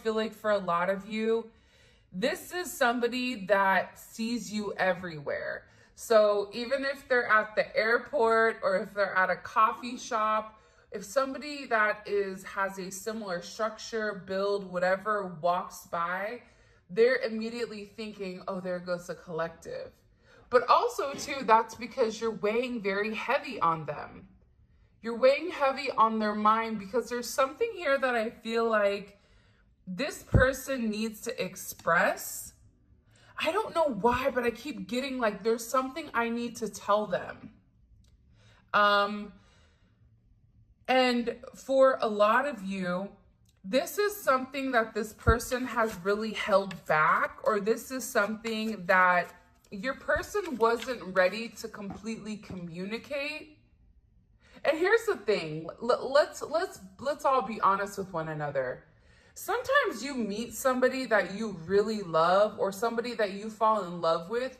feel like for a lot of you, this is somebody that sees you everywhere. So even if they're at the airport or if they're at a coffee shop, if somebody that has a similar structure, build, whatever, walks by, they're immediately thinking, oh, there goes the collective. But also too, that's because you're weighing very heavy on them. You're weighing heavy on their mind because there's something here that I feel like this person needs to express. I don't know why, but I keep getting like there's something I need to tell them. And for a lot of you, this is something that this person has really held back, or this is something that your person wasn't ready to completely communicate. And here's the thing, let's all be honest with one another. Sometimes you meet somebody that you really love or somebody that you fall in love with,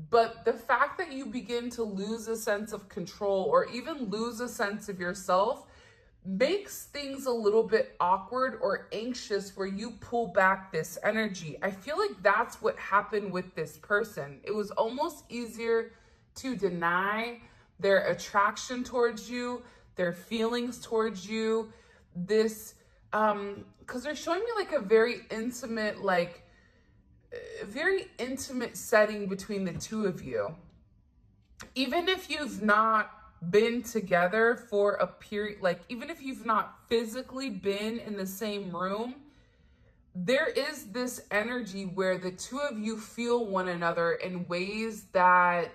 but the fact that you begin to lose a sense of control or even lose a sense of yourself makes things a little bit awkward or anxious where you pull back this energy. I feel like that's what happened with this person. It was almost easier to deny their attraction towards you, their feelings towards you, this, because they're showing me like a very intimate, very intimate setting between the two of you. Even if you've not been together for a period, like even if you've not physically been in the same room, there is this energy where the two of you feel one another in ways that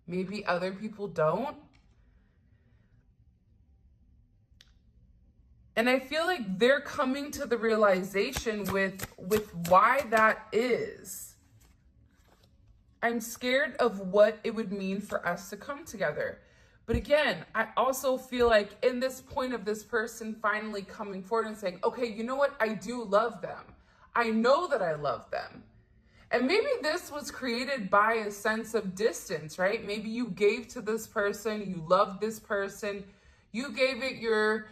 maybe other people don't. And I feel like they're coming to the realization with why that is. I'm scared of what it would mean for us to come together. But again, I also feel like in this point of this person finally coming forward and saying, okay, you know what? I do love them. I know that I love them. And maybe this was created by a sense of distance, right? Maybe you gave to this person, you loved this person, you gave it your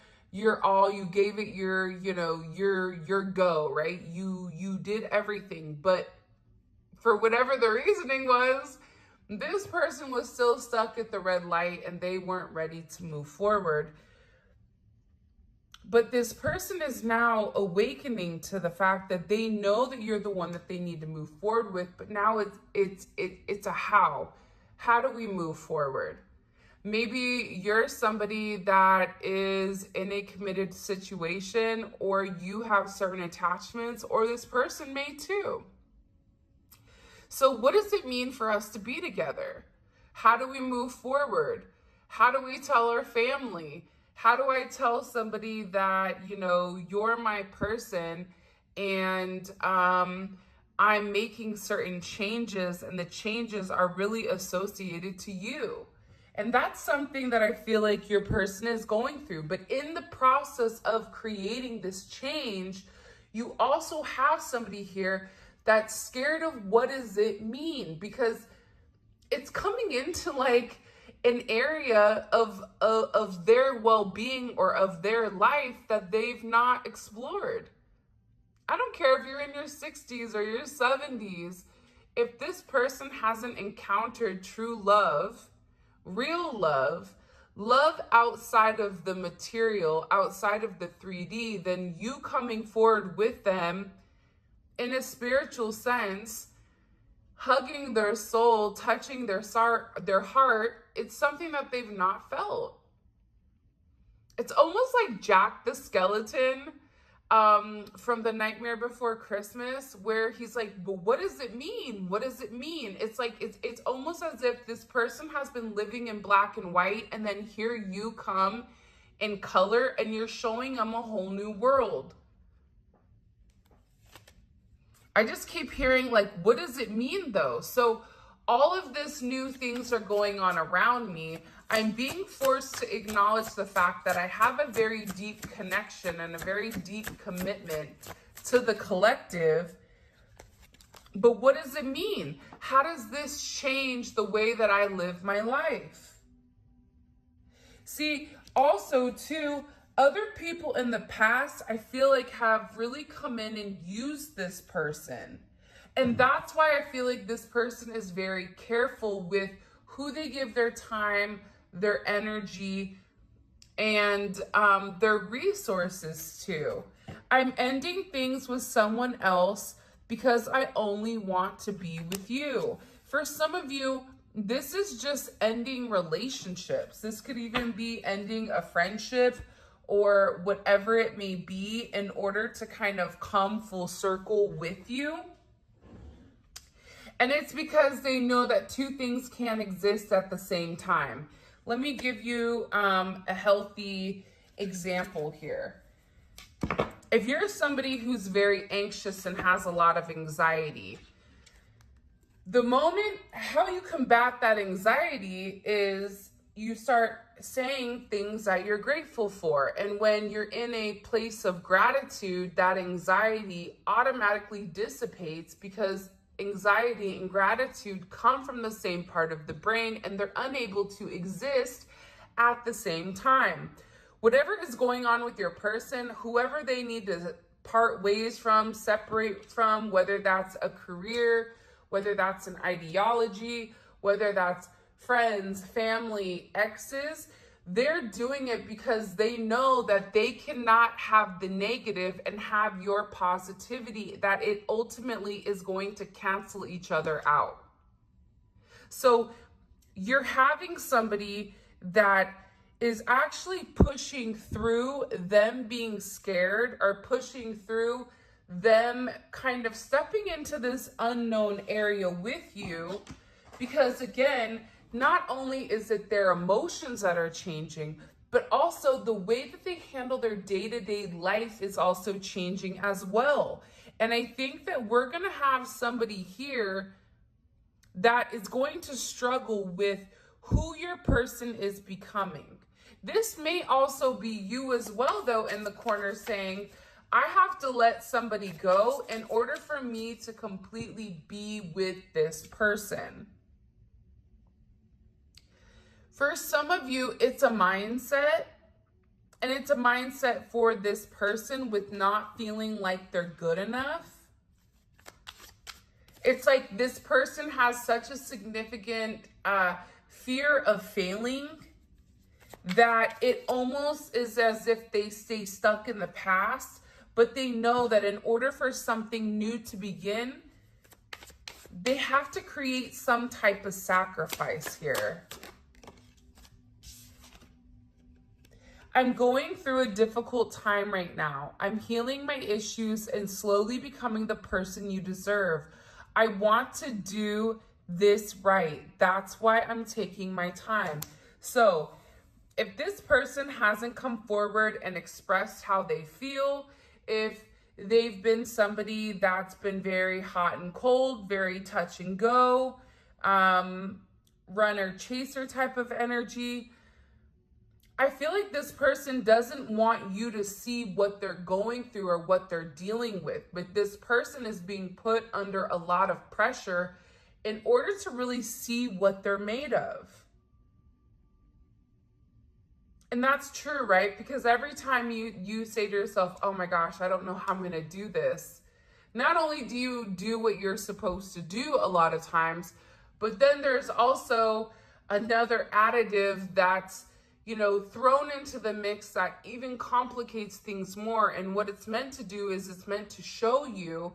all, you gave it your go, right? You did everything, but for whatever the reasoning was, this person was still stuck at the red light and they weren't ready to move forward. But this person is now awakening to the fact that they know that you're the one that they need to move forward with, but now it's a how. How do we move forward? Maybe you're somebody that is in a committed situation, or you have certain attachments, or this person may too. So what does it mean for us to be together? How do we move forward? How do we tell our family? How do I tell somebody that, you're my person and I'm making certain changes and the changes are really associated to you? And that's something that I feel like your person is going through. But in the process of creating this change, you also have somebody here that's scared of what does it mean, because it's coming into like an area of their well-being or of their life that they've not explored. I don't care if you're in your 60s or your 70s, if this person hasn't encountered true love, real love outside of the material, outside of the 3D, then you coming forward with them in a spiritual sense, hugging their soul, touching their heart, it's something that they've not felt. It's almost like Jack the Skeleton from The Nightmare Before Christmas, where he's like, but what does it mean? What does it mean? It's like, it's almost as if this person has been living in black and white, and then here you come in color and you're showing them a whole new world. I just keep hearing like, what does it mean though? So all of this new things are going on around me. I'm being forced to acknowledge the fact that I have a very deep connection and a very deep commitment to the collective. But what does it mean? How does this change the way that I live my life? See, also too, Other people in the past, I feel like, have really come in and used this person. And that's why I feel like this person is very careful with who they give their time, their energy, and their resources to. I'm ending things with someone else because I only want to be with you. For some of you, this is just ending relationships. This could even be ending a friendship or whatever it may be in order to kind of come full circle with you. And it's because they know that two things can't exist at the same time. Let me give you a healthy example here. If you're somebody who's very anxious and has a lot of anxiety, how you combat that anxiety is you start saying things that you're grateful for. And when you're in a place of gratitude, that anxiety automatically dissipates, because anxiety and gratitude come from the same part of the brain and they're unable to exist at the same time. Whatever is going on with your person, whoever they need to part ways from, separate from, whether that's a career, whether that's an ideology, whether that's friends, family, exes, they're doing it because they know that they cannot have the negative and have your positivity, that it ultimately is going to cancel each other out. So you're having somebody that is actually pushing through them being scared, or pushing through them kind of stepping into this unknown area with you, because again, not only is it their emotions that are changing, but also the way that they handle their day-to-day life is also changing as well. And I think that we're going to have somebody here that is going to struggle with who your person is becoming. This may also be you as well, though, in the corner saying, I have to let somebody go in order for me to completely be with this person. For some of you, it's a mindset, and it's a mindset for this person with not feeling like they're good enough. It's like this person has such a significant fear of failing that it almost is as if they stay stuck in the past, but they know that in order for something new to begin, they have to create some type of sacrifice here. I'm going through a difficult time right now. I'm healing my issues and slowly becoming the person you deserve. I want to do this right. That's why I'm taking my time. So if this person hasn't come forward and expressed how they feel, if they've been somebody that's been very hot and cold, very touch and go, runner chaser type of energy, I feel like this person doesn't want you to see what they're going through or what they're dealing with. But this person is being put under a lot of pressure in order to really see what they're made of. And that's true, right? Because every time you say to yourself, oh my gosh, I don't know how I'm going to do this. Not only do you do what you're supposed to do a lot of times, but then there's also another additive that's, thrown into the mix that even complicates things more. And what it's meant to do is it's meant to show you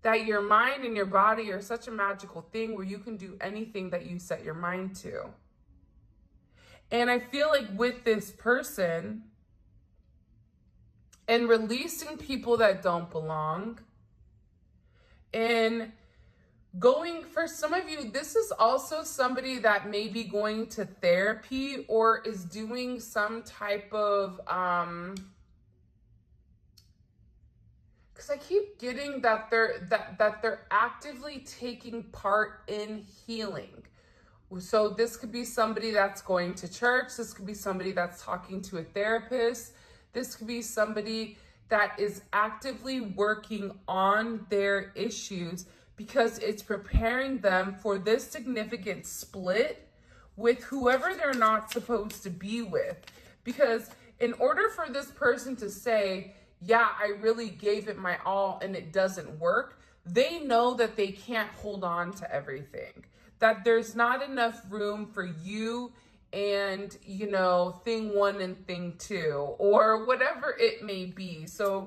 that your mind and your body are such a magical thing where you can do anything that you set your mind to. And I feel like with this person and releasing people that don't belong, and going, for some of you, this is also somebody that may be going to therapy or is doing some type of, because I keep getting that they're actively taking part in healing. So this could be somebody that's going to church. This could be somebody that's talking to a therapist. This could be somebody that is actively working on their issues, because it's preparing them for this significant split with whoever they're not supposed to be with. Because In order for this person to say, yeah, I really gave it my all and it doesn't work, they know that they can't hold on to everything, that there's not enough room for you and, you know, thing one and thing two, or whatever it may be. So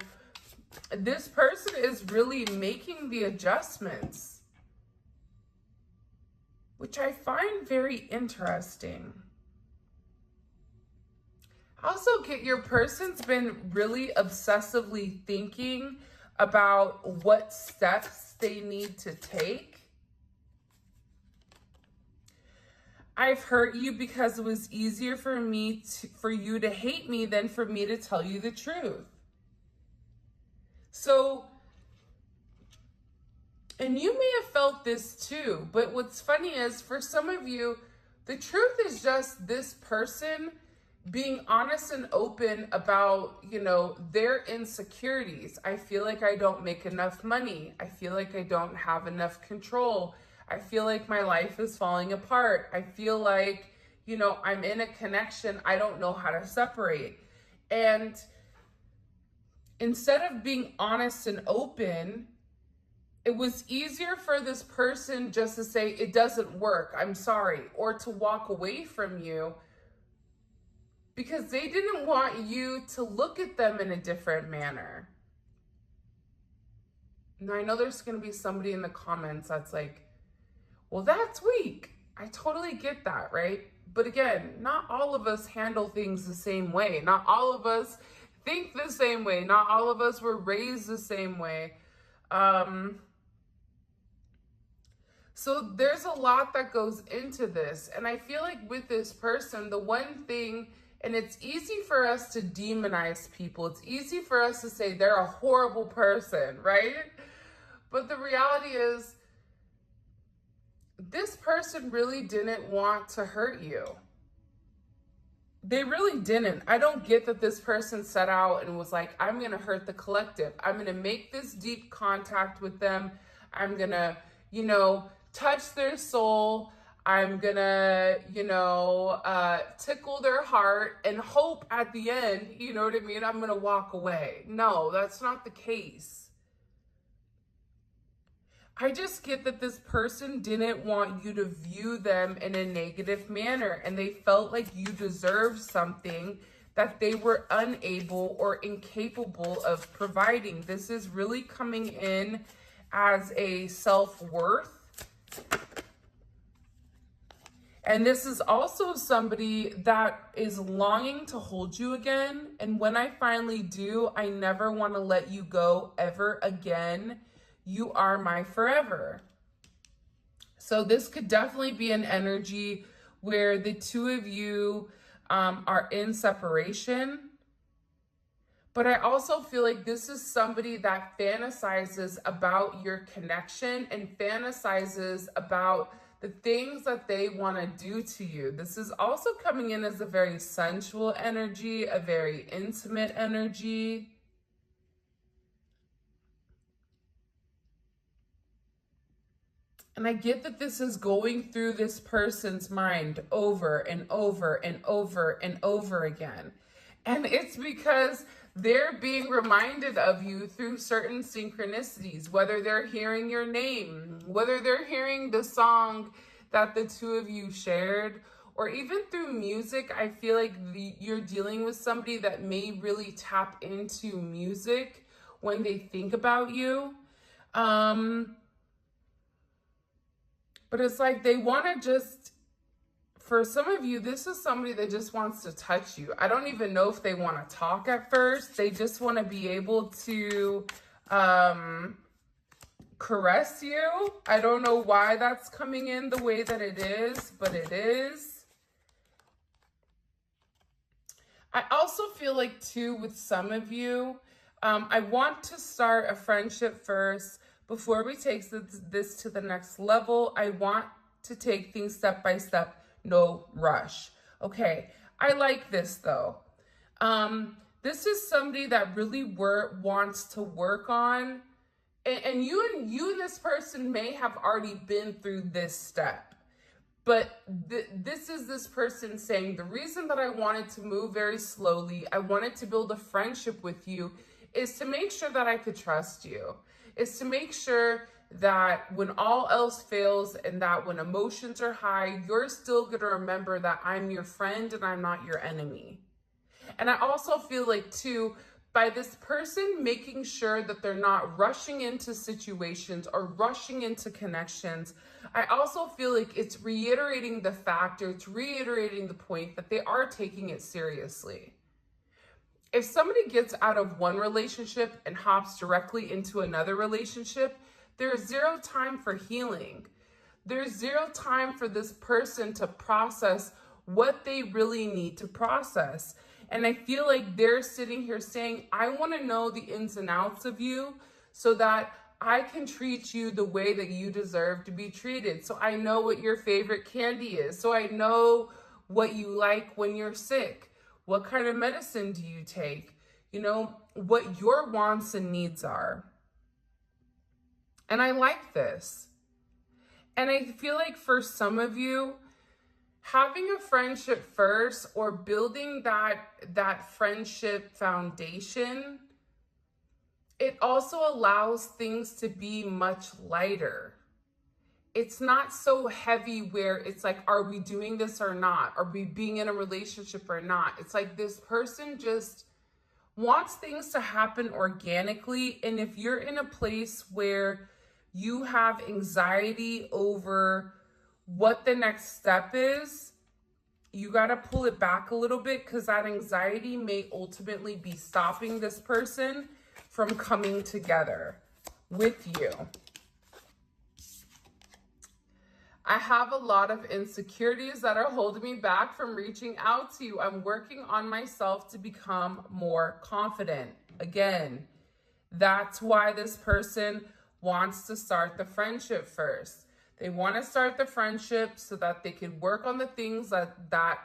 this person is really making the adjustments, which I find very interesting. Also, get your person's been really obsessively thinking about what steps they need to take. I've hurt you because it was easier for you to hate me than for me to tell you the truth. So, and you may have felt this too, but what's funny is for some of you, the truth is just this person being honest and open about, you know, their insecurities. I feel like I don't make enough money. I feel like I don't have enough control. I feel like my life is falling apart. I feel like, you know, I'm in a connection I don't know how to separate. And instead of being honest and open, it was easier for this person just to say, it doesn't work, I'm sorry, or to walk away from you, because they didn't want you to look at them in a different manner. Now, I know there's going to be somebody in the comments that's like, well, that's weak. I totally get that, right? But again, not all of us handle things the same way. Not all of us think the same way. Not all of us were raised the same way. So there's a lot that goes into this. And I feel like with this person, the one thing, and it's easy for us to demonize people. It's easy for us to say they're a horrible person, right? But the reality is, this person really didn't want to hurt you. They really didn't. I don't get that this person set out and was like, I'm going to hurt the collective. I'm going to make this deep contact with them. I'm going to, you know, touch their soul. I'm going to, you know, tickle their heart and hope at the end, you know what I mean? I'm going to walk away. No, that's not the case. I just get that this person didn't want you to view them in a negative manner, and they felt like you deserved something that they were unable or incapable of providing. This is really coming in as a self-worth. And this is also somebody that is longing to hold you again. And when I finally do, I never want to let you go ever again. You are my forever. So this could definitely be an energy where the two of you are in separation. But I also feel like this is somebody that fantasizes about your connection and fantasizes about the things that they want to do to you. This is also coming in as a very sensual energy, a very intimate energy. And I get that this is going through this person's mind over and over and over and over again. And it's because they're being reminded of you through certain synchronicities, whether they're hearing your name, whether they're hearing the song that the two of you shared, or even through music. I feel like you're dealing with somebody that may really tap into music when they think about you. But it's like they want to just, for some of you, this is somebody that just wants to touch you. I don't even know if they want to talk at first. They just want to be able to caress you. I don't know why that's coming in the way that it is, but it is. I also feel like too, with some of you, I want to start a friendship first. Before we take this to the next level, I want to take things step by step, no rush. Okay, I like this though. This is somebody that really wants to work on, and you and this person may have already been through this step. But this is this person saying, the reason that I wanted to move very slowly, I wanted to build a friendship with you, is to make sure that I could trust you. Is to make sure that when all else fails and that when emotions are high, you're still going to remember that I'm your friend and I'm not your enemy. And I also feel like, too, by this person making sure that they're not rushing into situations or rushing into connections, I also feel like it's reiterating the fact, or it's reiterating the point that they are taking it seriously. If somebody gets out of one relationship and hops directly into another relationship, there's zero time for healing. There's zero time for this person to process what they really need to process. And I feel like they're sitting here saying, I want to know the ins and outs of you so that I can treat you the way that you deserve to be treated. So I know what your favorite candy is. So I know what you like when you're sick. What kind of medicine do you take? You know, what your wants and needs are. And I like this. And I feel like for some of you, having a friendship first, or building that friendship foundation, it also allows things to be much lighter. It's not so heavy where it's like, are we doing this or not? Are we being in a relationship or not? It's like this person just wants things to happen organically. And if you're in a place where you have anxiety over what the next step is, you got to pull it back a little bit, because that anxiety may ultimately be stopping this person from coming together with you. I have a lot of insecurities that are holding me back from reaching out to you. I'm working on myself to become more confident. Again, that's why this person wants to start the friendship first. They want to start the friendship so that they can work on the things that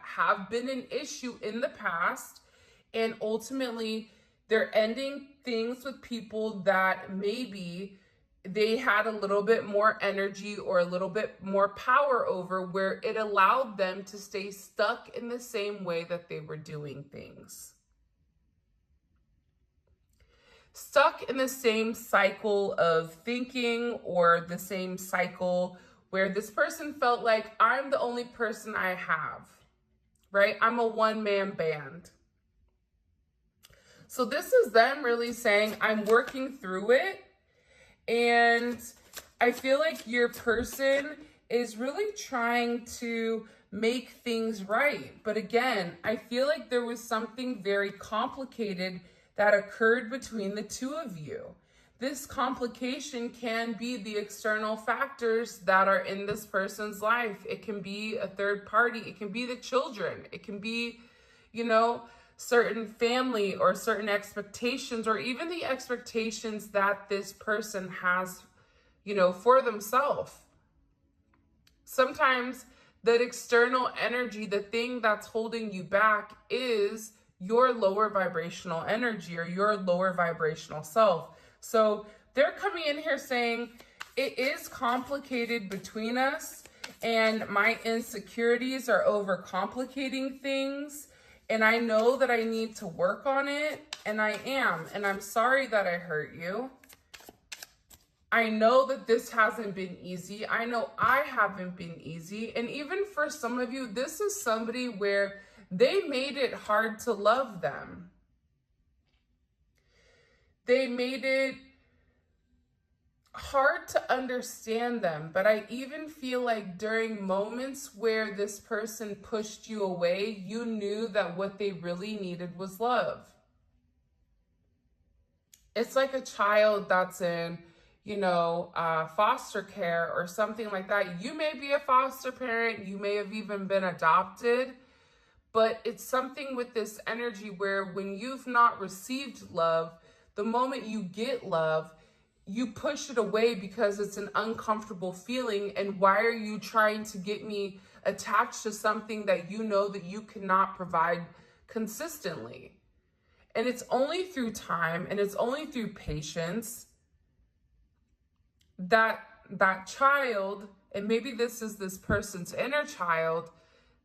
have been an issue in the past. And ultimately, they're ending things with people that maybe they had a little bit more energy or a little bit more power over, where it allowed them to stay stuck in the same way that they were doing things. Stuck in the same cycle of thinking, or the same cycle where this person felt like, I'm the only person I have, right? I'm a one-man band. So this is them really saying, I'm working through it. And I feel like your person is really trying to make things right. But again, I feel like there was something very complicated that occurred between the two of you. This complication can be the external factors that are in this person's life. It can be a third party. It can be the children. It can be, you know, certain family or certain expectations, or even the expectations that this person has, you know, for themselves. Sometimes that external energy, the thing that's holding you back, is your lower vibrational energy or your lower vibrational self. So they're coming in here saying, it is complicated between us, and my insecurities are overcomplicating things. And I know that I need to work on it, and I am. And I'm sorry that I hurt you. I know that this hasn't been easy. I know I haven't been easy. And even for some of you, this is somebody where they made it hard to love them. They made it hard to understand them. But I even feel like during moments where this person pushed you away, you knew that what they really needed was love. It's like a child that's in, you know, foster care or something like that. You may be a foster parent, you may have even been adopted, but it's something with this energy where when you've not received love, the moment you get love, you push it away because it's an uncomfortable feeling. And why are you trying to get me attached to something that you know that you cannot provide consistently? And it's only through time, and it's only through patience that that child and maybe this is this person's inner child,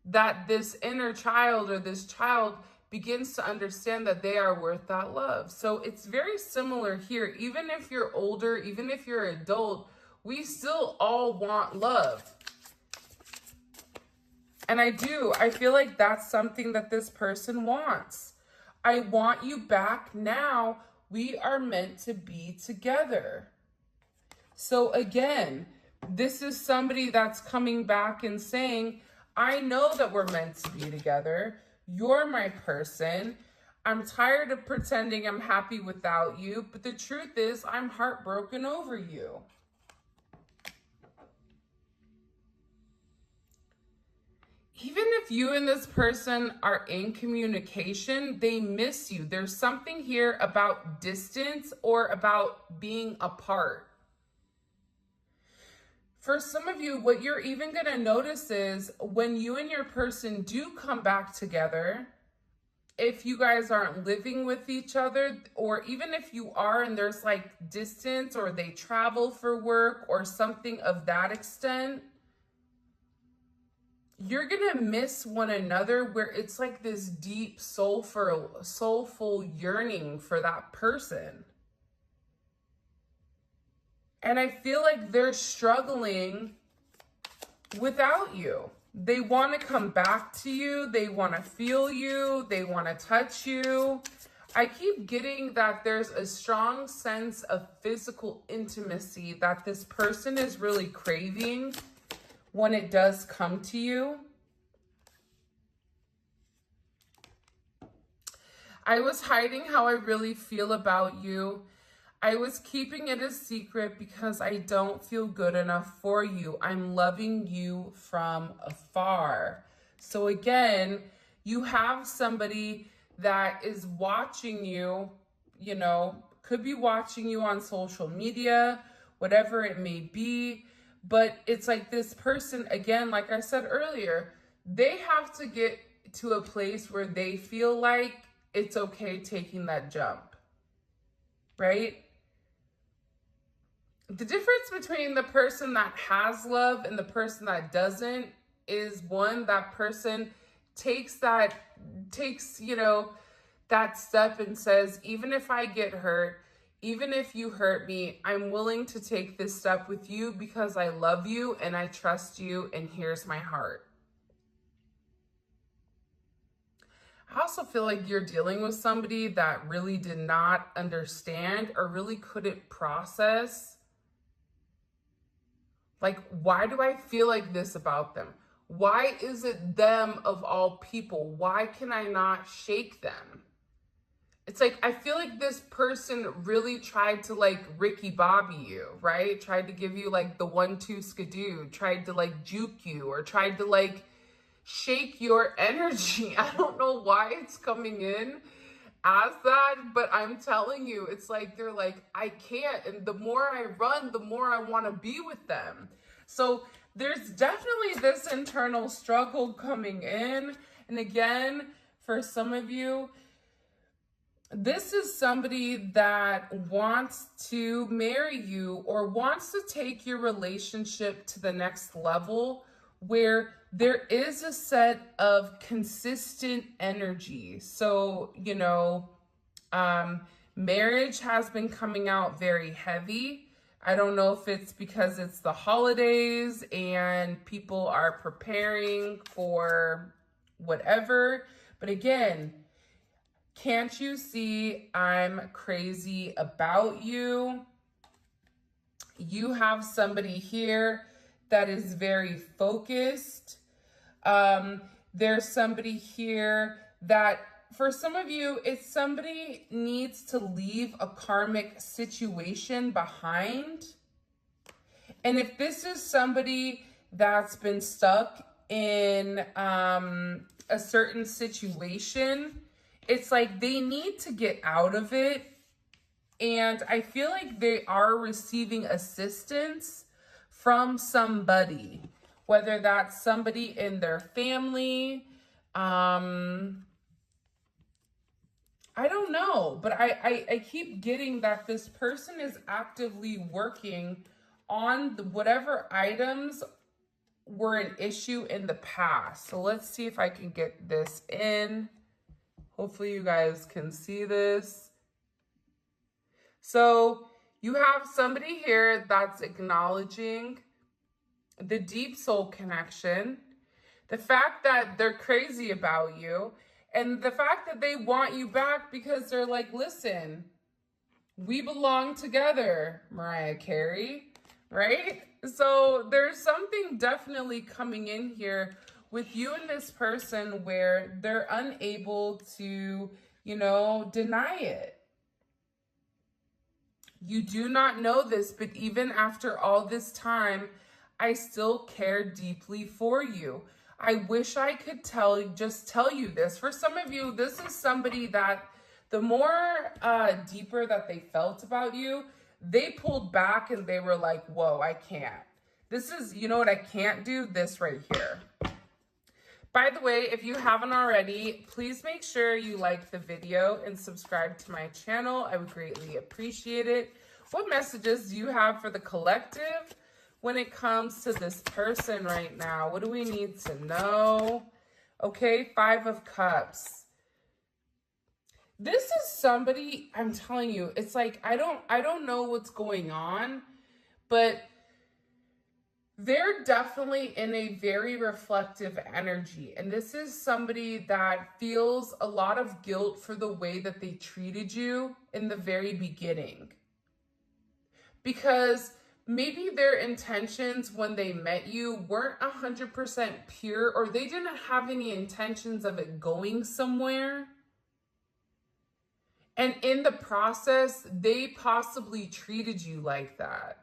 that this inner child or this child begins to understand that they are worth that love. So it's very similar here. Even if you're older, even if you're an adult, we still all want love. And I feel like that's something that this person wants. I want you back now. We are meant to be together. So again, this is somebody that's coming back and saying, I know that we're meant to be together. You're my person. I'm tired of pretending I'm happy without you, but the truth is I'm heartbroken over you. Even if you and this person are in communication, they miss you. There's something here about distance or about being apart. For some of you, what you're even going to notice is when you and your person do come back together, if you guys aren't living with each other, or even if you are and there's like distance or they travel for work or something of that extent, you're going to miss one another where it's like this deep soulful yearning for that person. And I feel like they're struggling without you. They want to come back to you. They want to feel you. They want to touch you. I keep getting that there's a strong sense of physical intimacy that this person is really craving when it does come to you. I was hiding how I really feel about you. I was keeping it a secret because I don't feel good enough for you. I'm loving you from afar. So again, you have somebody that is watching you, you know, could be watching you on social media, whatever it may be. But it's like this person, again, like I said earlier, they have to get to a place where they feel like it's okay taking that jump, right? The difference between the person that has love and the person that doesn't is one, that person takes, you know, that step and says, even if I get hurt, even if you hurt me, I'm willing to take this step with you because I love you and I trust you and here's my heart. I also feel like you're dealing with somebody that really did not understand or really couldn't process. Like, why do I feel like this about them? Why is it them of all people? Why can I not shake them? It's like, I feel like this person really tried to like Ricky Bobby you, right? Tried to give you like the 1-2 skidoo, tried to like juke you or tried to like shake your energy. I don't know why it's coming in as that, but I'm telling you, it's like they're like, I can't, and the more I run, the more I want to be with them. So there's definitely this internal struggle coming in. And again, for some of you, this is somebody that wants to marry you or wants to take your relationship to the next level, where there is a set of consistent energy. So, you know, marriage has been coming out very heavy. I don't know if it's because it's the holidays and people are preparing for whatever. But again, can't you see I'm crazy about you? You have somebody here that is very focused. There's somebody here that, for some of you, it's somebody needs to leave a karmic situation behind. And if this is somebody that's been stuck in a certain situation, it's like they need to get out of it. And I feel like they are receiving assistance from somebody, whether that's somebody in their family. I don't know, but I keep getting that this person is actively working on whatever items were an issue in the past. So let's see if I can get this in. Hopefully you guys can see this. So you have somebody here that's acknowledging the deep soul connection, the fact that they're crazy about you, and the fact that they want you back because they're like, listen, we belong together, Mariah Carey, right? So there's something definitely coming in here with you and this person where they're unable to, deny it. You do not know this, but even after all this time, I still care deeply for you. I wish I could tell you this. For some of you, this is somebody that the more deeper that they felt about you, they pulled back and they were like, whoa, I can't. This is, you know what I can't do? This right here. By the way, if you haven't already, please make sure you like the video and subscribe to my channel. I would greatly appreciate it. What messages do you have for the collective when it comes to this person right now? What do we need to know? Okay, 5 of Cups. This is somebody, I'm telling you, it's like, I don't know what's going on, but they're definitely in a very reflective energy. And this is somebody that feels a lot of guilt for the way that they treated you in the very beginning. Because maybe their intentions when they met you weren't 100% pure, or they didn't have any intentions of it going somewhere. And in the process, they possibly treated you like that.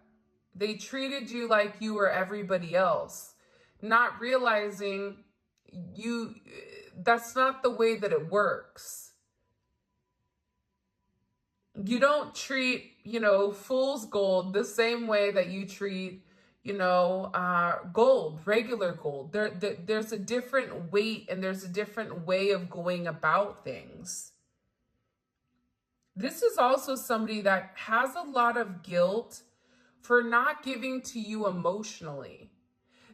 They treated you like you were everybody else, not realizing that's not the way that it works. You don't treat, fool's gold the same way that you treat, gold, regular gold. There's a different weight and there's a different way of going about things. This is also somebody that has a lot of guilt for not giving to you emotionally.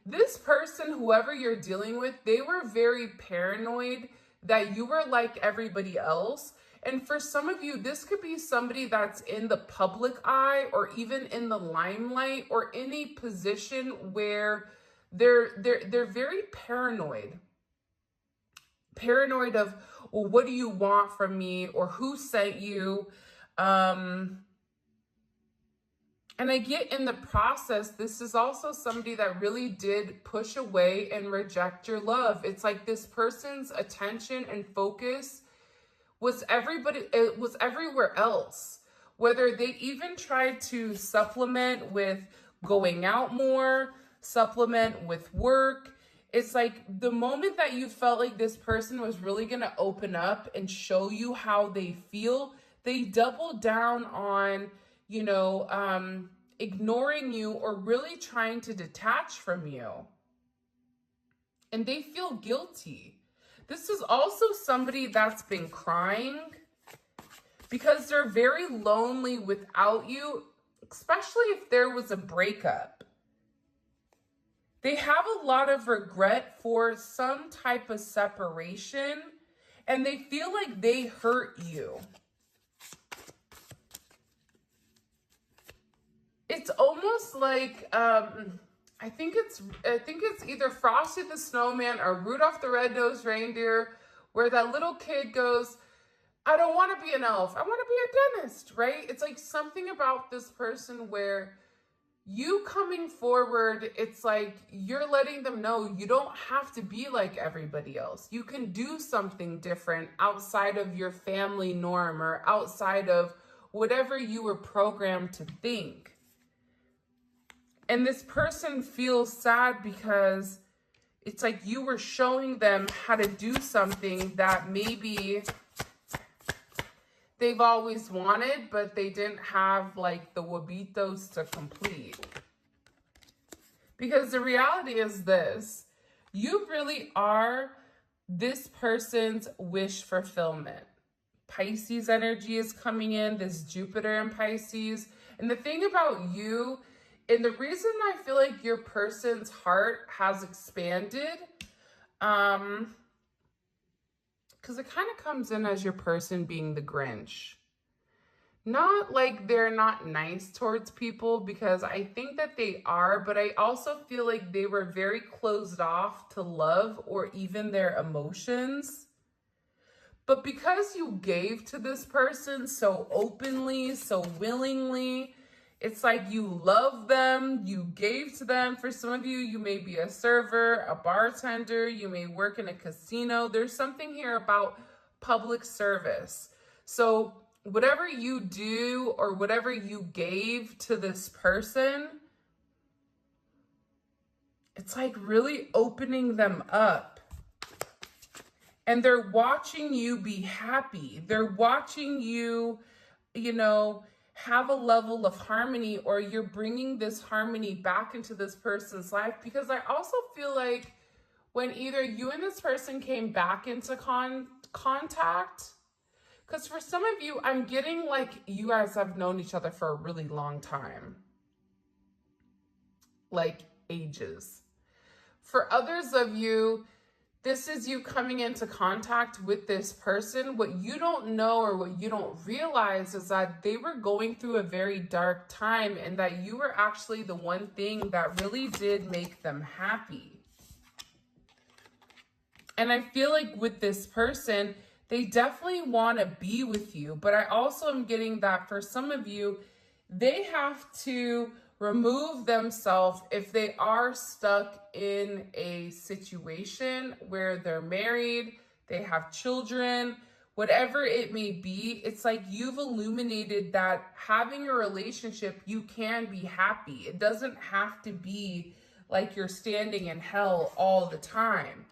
This person, whoever you're dealing with, they were very paranoid that you were like everybody else. And for some of you, this could be somebody that's in the public eye or even in the limelight or in a position where they're very paranoid. Paranoid of, well, what do you want from me, or who sent you? And I get in the process, this is also somebody that really did push away and reject your love. It's like this person's attention and focus was it was everywhere else. Whether they even tried to supplement with going out more, supplement with work. It's like the moment that you felt like this person was really going to open up and show you how they feel, they doubled down on, ignoring you or really trying to detach from you. And they feel guilty. This is also somebody that's been crying because they're very lonely without you, especially if there was a breakup. They have a lot of regret for some type of separation, and they feel like they hurt you. It's almost like I think it's either Frosty the Snowman or Rudolph the Red-Nosed Reindeer, where that little kid goes, I don't want to be an elf, I want to be a dentist, right? It's like something about this person where you coming forward, it's like you're letting them know you don't have to be like everybody else. You can do something different outside of your family norm or outside of whatever you were programmed to think. And this person feels sad because it's like you were showing them how to do something that maybe they've always wanted, but they didn't have like the huevitos to complete. Because the reality is this, you really are this person's wish fulfillment. Pisces energy is coming in, this Jupiter in Pisces. And the thing about you And the reason I feel like your person's heart has expanded, because it kind of comes in as your person being the Grinch. Not like they're not nice towards people, because I think that they are, but I also feel like they were very closed off to love or even their emotions. But because you gave to this person so openly, so willingly, it's like you love them, you gave to them. For some of you, you may be a server, a bartender, you may work in a casino. There's something here about public service. So whatever you do or whatever you gave to this person, it's like really opening them up. And they're watching you be happy. They're watching you, have a level of harmony, or you're bringing this harmony back into this person's life. Because I also feel like when either you and this person came back into contact, because for some of you, I'm getting like you guys have known each other for a really long time. Like ages. For others of you, this is you coming into contact with this person. What you don't know or what you don't realize is that they were going through a very dark time, and that you were actually the one thing that really did make them happy. And I feel like with this person, they definitely want to be with you. But I also am getting that for some of you, they have to remove themselves if they are stuck in a situation where they're married, they have children, whatever it may be. It's like you've illuminated that having a relationship, you can be happy. It doesn't have to be like you're standing in hell all the time.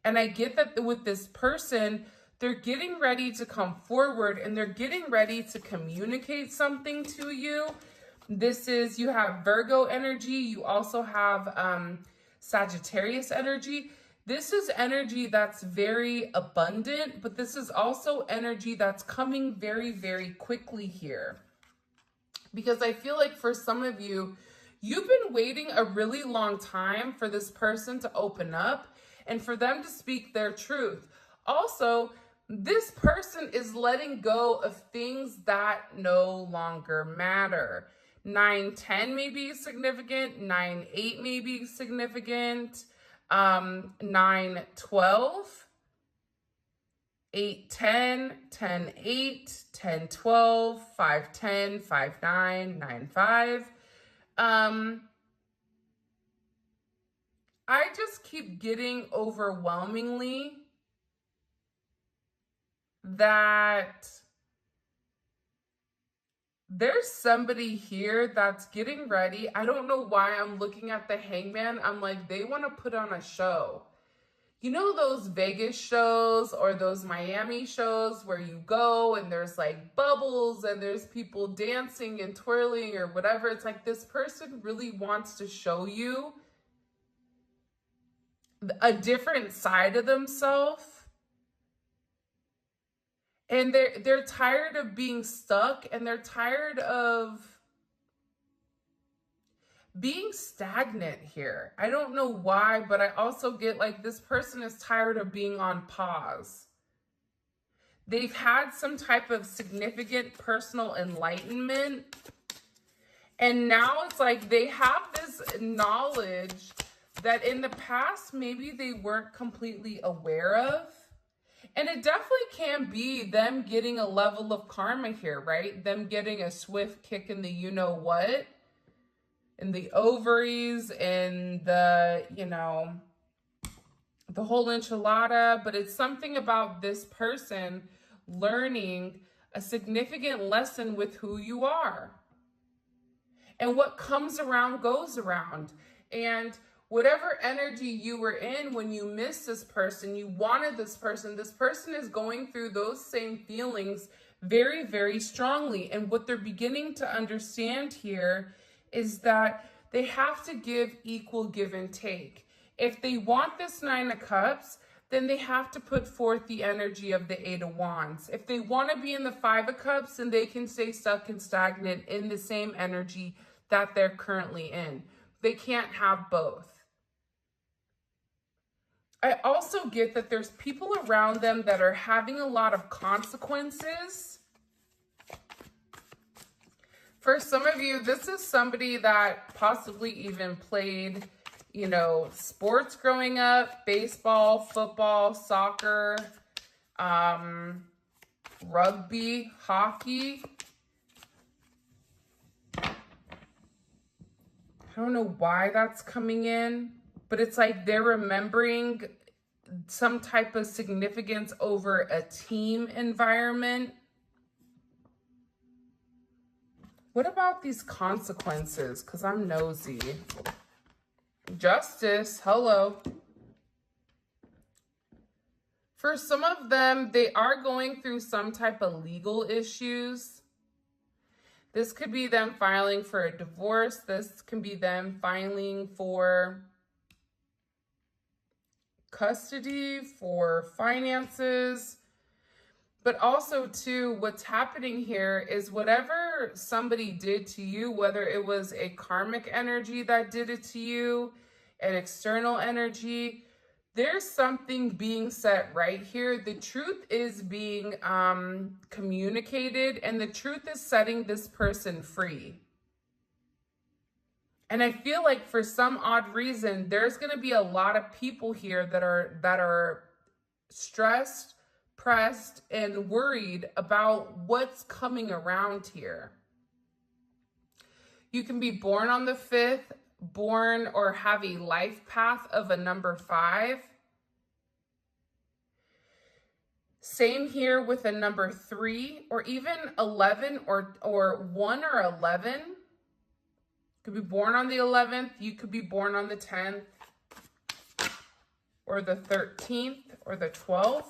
And I get that with this person, they're getting ready to come forward and they're getting ready to communicate something to you. This is, you have Virgo energy. You also have Sagittarius energy. This is energy that's very abundant, but this is also energy that's coming very, very quickly here. Because I feel like for some of you, you've been waiting a really long time for this person to open up and for them to speak their truth. Also, this person is letting go of things that no longer matter. 9-10 may be significant. 9-8 may be significant. 9-12. 8-10, 10-8, 10-12, 5-10, 5-9, 9-5. I just keep getting overwhelmingly that there's somebody here that's getting ready. I don't know why I'm looking at the Hangman. I'm like, they want to put on a show. You know those Vegas shows or those Miami shows where you go and there's like bubbles and there's people dancing and twirling or whatever. It's like this person really wants to show you a different side of themselves. And they're tired of being stuck, and they're tired of being stagnant here. I don't know why, but I also get like this person is tired of being on pause. They've had some type of significant personal enlightenment, and now it's like they have this knowledge that in the past maybe they weren't completely aware of. And it definitely can be them getting a level of karma here, right? Them getting a swift kick in the you-know-what, in the ovaries, and the, the whole enchilada. But it's something about this person learning a significant lesson with who you are. And what comes around goes around. And whatever energy you were in when you missed this person, you wanted this person is going through those same feelings very, very strongly. And what they're beginning to understand here is that they have to give equal give and take. If they want this 9 of Cups, then they have to put forth the energy of the 8 of Wands. If they want to be in the 5 of Cups, then they can stay stuck and stagnant in the same energy that they're currently in. They can't have both. I also get that there's people around them that are having a lot of consequences. For some of you, this is somebody that possibly even played, you know, sports growing up, baseball, football, soccer, rugby, hockey. I don't know why that's coming in, but it's like they're remembering some type of significance over a team environment. What about these consequences? Because I'm nosy. Justice, hello. For some of them, they are going through some type of legal issues. This could be them filing for a divorce. This can be them filing for custody, for finances. But also, too, what's happening here is whatever somebody did to you, whether it was a karmic energy that did it to you, an external energy, there's something being set right here. The truth is being communicated, and the truth is setting this person free. And I feel like for some odd reason, there's going to be a lot of people here that are stressed, pressed, and worried about what's coming around here. You can be born on the 5th, born or have a life path of a number 5. Same here with a number 3, or even 11 or 1 or 11. You could be born on the 11th, you could be born on the 10th, or the 13th, or the 12th.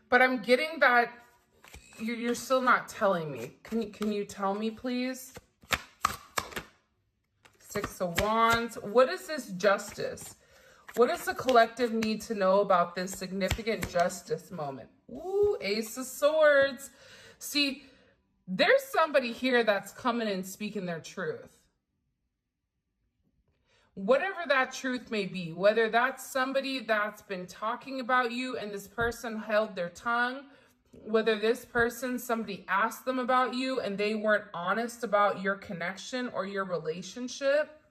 But I'm getting that you're still not telling me. Can you tell me, please? 6 of Wands. What is this justice? What does the collective need to know about this significant justice moment? Ooh, Ace of Swords. See, there's somebody here that's coming and speaking their truth. Whatever that truth may be, whether that's somebody that's been talking about you and this person held their tongue, whether this person, somebody asked them about you and they weren't honest about your connection or your relationship.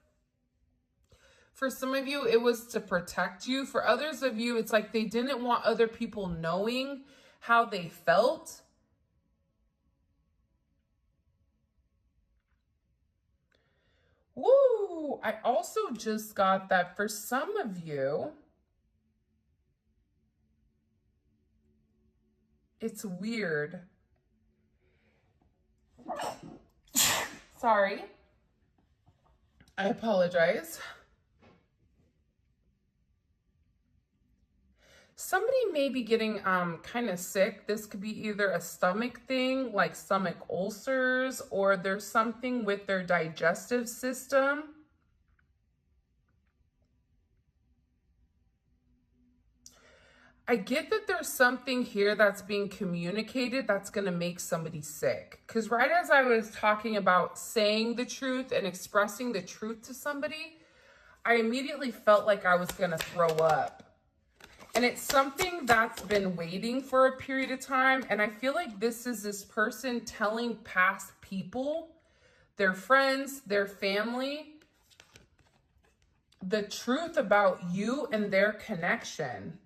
For some of you, it was to protect you. For others of you, it's like they didn't want other people knowing how they felt. Woo! I also just got that for some of you, it's weird. Sorry. I apologize. Somebody may be getting kind of sick. This could be either a stomach thing, like stomach ulcers, or there's something with their digestive system. I get that there's something here that's being communicated that's going to make somebody sick. Because right as I was talking about saying the truth and expressing the truth to somebody, I immediately felt like I was going to throw up. And it's something that's been waiting for a period of time. And I feel like this is this person telling past people, their friends, their family, the truth about you and their connection.